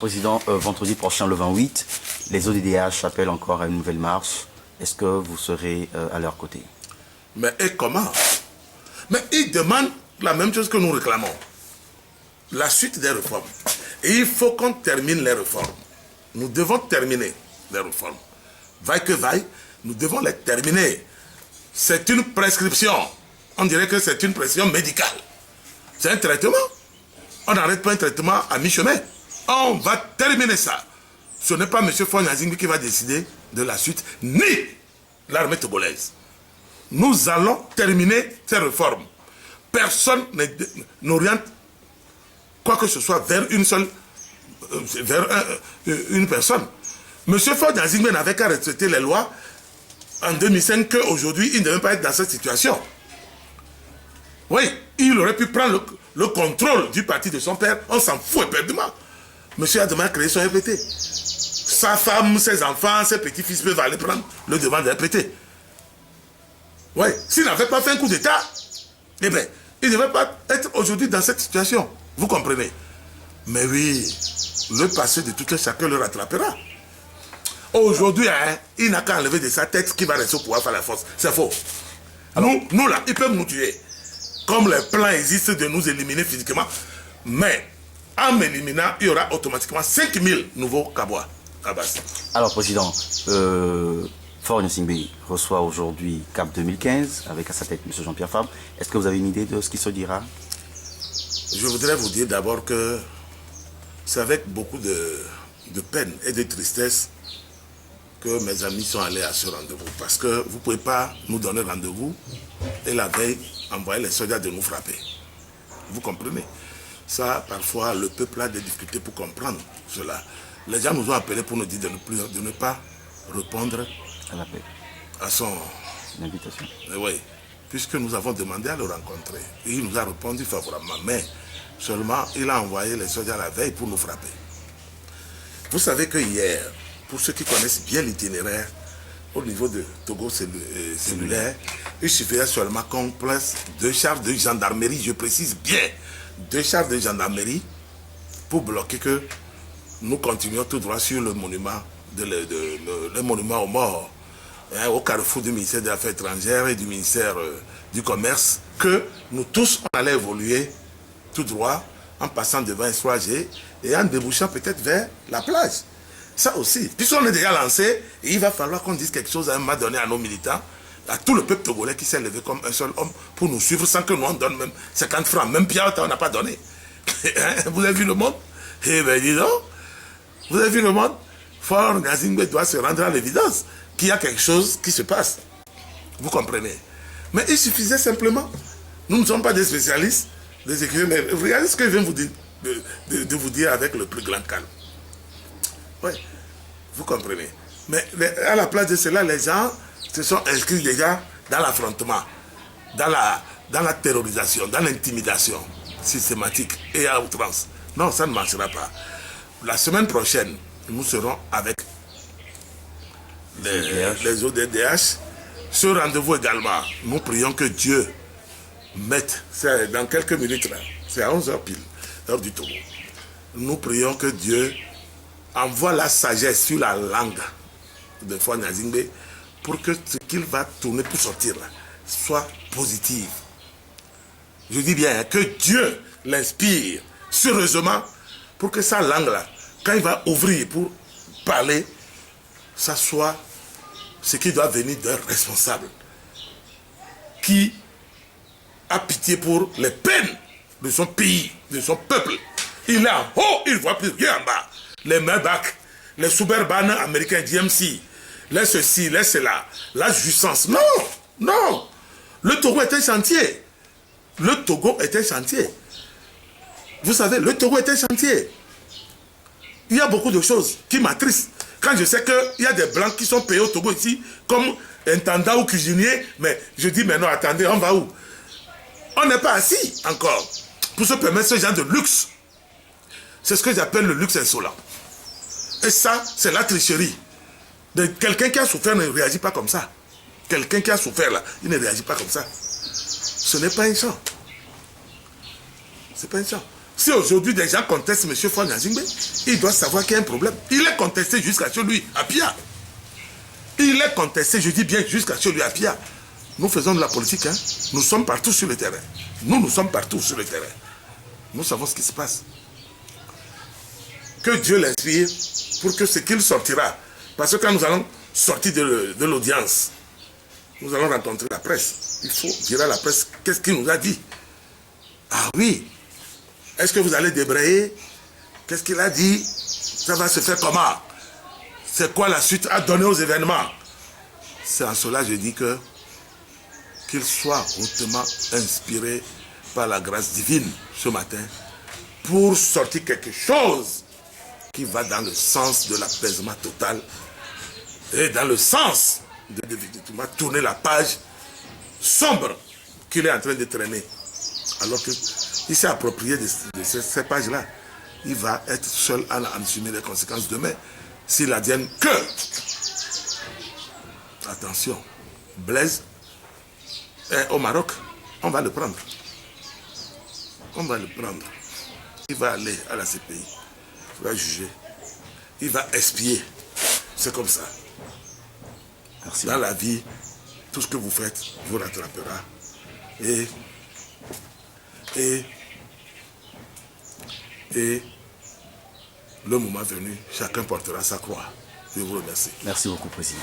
Président, vendredi prochain, le 28, les ODDH appellent encore à une nouvelle marche. Est-ce que vous serez à leur côté? Mais et comment? Mais ils demandent la même chose que nous réclamons. La suite des réformes. Et il faut qu'on termine les réformes. Nous devons terminer les réformes. Vaille que vaille, nous devons les terminer. C'est une prescription. On dirait que c'est une prescription médicale. C'est un traitement. On n'arrête pas un traitement à mi-chemin. On va terminer ça. Ce n'est pas M. Faure Gnassingbé qui va décider de la suite, ni l'armée togolaise. Nous allons terminer ces réformes. Personne n'oriente quoi que ce soit vers une seule, une personne. M. Faure Gnassingbé n'avait qu'à respecter les lois en 2005 qu'aujourd'hui, il ne devait pas être dans cette situation. Oui, il aurait pu prendre le contrôle du parti de son père. On s'en fout éperdument. Monsieur a demandé à créer son RPT. Sa femme, ses enfants, ses petits-fils peuvent aller prendre le devant de RPT. Oui, s'il n'avait pas fait un coup d'État, eh bien, il ne devait pas être aujourd'hui dans cette situation. Vous comprenez? Mais oui, le passé de tout chacun le rattrapera. Aujourd'hui, hein, il n'a qu'à enlever de sa tête qui va rester au pouvoir par la force. C'est faux. Alors, nous là, ils peuvent nous tuer. Comme les plans existent de nous éliminer physiquement. Mais en m'éliminant, il y aura automatiquement 5000 nouveaux Kabois. Alors, Président, Faure Gnassingbé reçoit aujourd'hui CAP 2015 avec à sa tête M. Jean-Pierre Fabre. Est-ce que vous avez une idée de ce qui se dira? Je voudrais vous dire d'abord que c'est avec beaucoup de peine et de tristesse que mes amis sont allés à ce rendez-vous. Parce que vous ne pouvez pas nous donner rendez-vous et la veille envoyer les soldats de nous frapper. Vous comprenez? Ça, parfois, le peuple a des difficultés pour comprendre cela. Les gens nous ont appelés pour nous dire de ne pas répondre à l'appel, à son invitation. Oui, puisque nous avons demandé à le rencontrer. Et il nous a répondu favorablement. Mais seulement, il a envoyé les soldats la veille pour nous frapper. Vous savez que hier, pour ceux qui connaissent bien l'itinéraire, au niveau de Togo cellulaire, il suffisait seulement qu'on place 2 chars de gendarmerie, je précise bien, 2 chars de gendarmerie pour bloquer que nous continuions tout droit sur le monument, le monument aux morts, hein, au carrefour du ministère des Affaires étrangères et du ministère du Commerce, que nous tous, on allait évoluer tout droit en passant devant S3G et en débouchant peut-être vers la plage. Ça aussi, puisqu'on est déjà lancé, il va falloir qu'on dise quelque chose à un moment donné à nos militants, à tout le peuple togolais qui s'est levé comme un seul homme pour nous suivre sans que nous on donne même 50 francs, même Pierre, on n'a pas donné. Vous avez vu le monde? Eh bien, dis donc, vous avez vu le monde? Faure Gnassingbé doit se rendre à l'évidence qu'il y a quelque chose qui se passe. Vous comprenez? Mais il suffisait simplement, nous ne sommes pas des spécialistes, des écrivains, mais regardez ce que je viens vous dire, de vous dire avec le plus grand calme. Oui, vous comprenez. Mais à la place de cela, les gens se sont inscrits déjà dans l'affrontement, dans la terrorisation, dans l'intimidation systématique et à outrance. Non, ça ne marchera pas. La semaine prochaine, nous serons avec les ODDH. Ce rendez-vous également, nous prions que Dieu mette, c'est dans quelques minutes là, c'est à 11h pile, heure du Togo. Nous prions que Dieu envoie la sagesse sur la langue de Faure Gnassingbé pour que ce qu'il va tourner pour sortir là soit positif. Je dis bien que Dieu l'inspire sérieusement pour que sa langue là, quand il va ouvrir pour parler, ça soit ce qui doit venir d'un responsable qui a pitié pour les peines de son pays, de son peuple. Il est en haut, il ne voit plus rien en bas. Les Maybach, les Suburban américains DMC, les ceci, les cela, la jouissance. Non, non. Le Togo est un chantier. Le Togo est un chantier. Vous savez, le Togo est un chantier. Il y a beaucoup de choses qui m'attristent. Quand je sais qu'il y a des Blancs qui sont payés au Togo ici, comme intendant ou cuisinier, mais je dis, mais non, attendez, on va où? On n'est pas assis encore pour se permettre ce genre de luxe. C'est ce que j'appelle le luxe insolent. Et ça, c'est la tricherie. Quelqu'un qui a souffert ne réagit pas comme ça. Quelqu'un qui a souffert là, il ne réagit pas comme ça. Ce n'est pas un champ. C'est pas un champ. Si aujourd'hui des gens contestent M. Faure Gnassingbé, il doit savoir qu'il y a un problème. Il est contesté jusqu'à chez lui, à Pia. Il est contesté, je dis bien, jusqu'à chez lui, à Pia. Nous faisons de la politique, hein. Nous sommes partout sur le terrain. Nous sommes partout sur le terrain. Nous savons ce qui se passe. Que Dieu l'inspire pour que ce qu'il sortira. Parce que quand nous allons sortir de l'audience, nous allons rencontrer la presse. Il faut dire à la presse qu'est-ce qu'il nous a dit. Ah oui. Est-ce que vous allez débrayer? Qu'est-ce qu'il a dit? Ça va se faire comment? C'est quoi la suite à donner aux événements? C'est en cela que je dis que qu'il soit hautement inspiré par la grâce divine ce matin pour sortir quelque chose qui va dans le sens de l'apaisement total et dans le sens de tourner la page sombre qu'il est en train de traîner. Alors qu'il s'est approprié de ces pages-là. Il va être seul à en assumer les conséquences demain s'il advienne que, attention, Blaise est au Maroc, on va le prendre. On va le prendre. Il va aller à la CPI. Il va juger. Il va expier. C'est comme ça. Merci. Dans la vie, tout ce que vous faites vous rattrapera. Et le moment venu, chacun portera sa croix. Je vous remercie. Merci beaucoup, Président.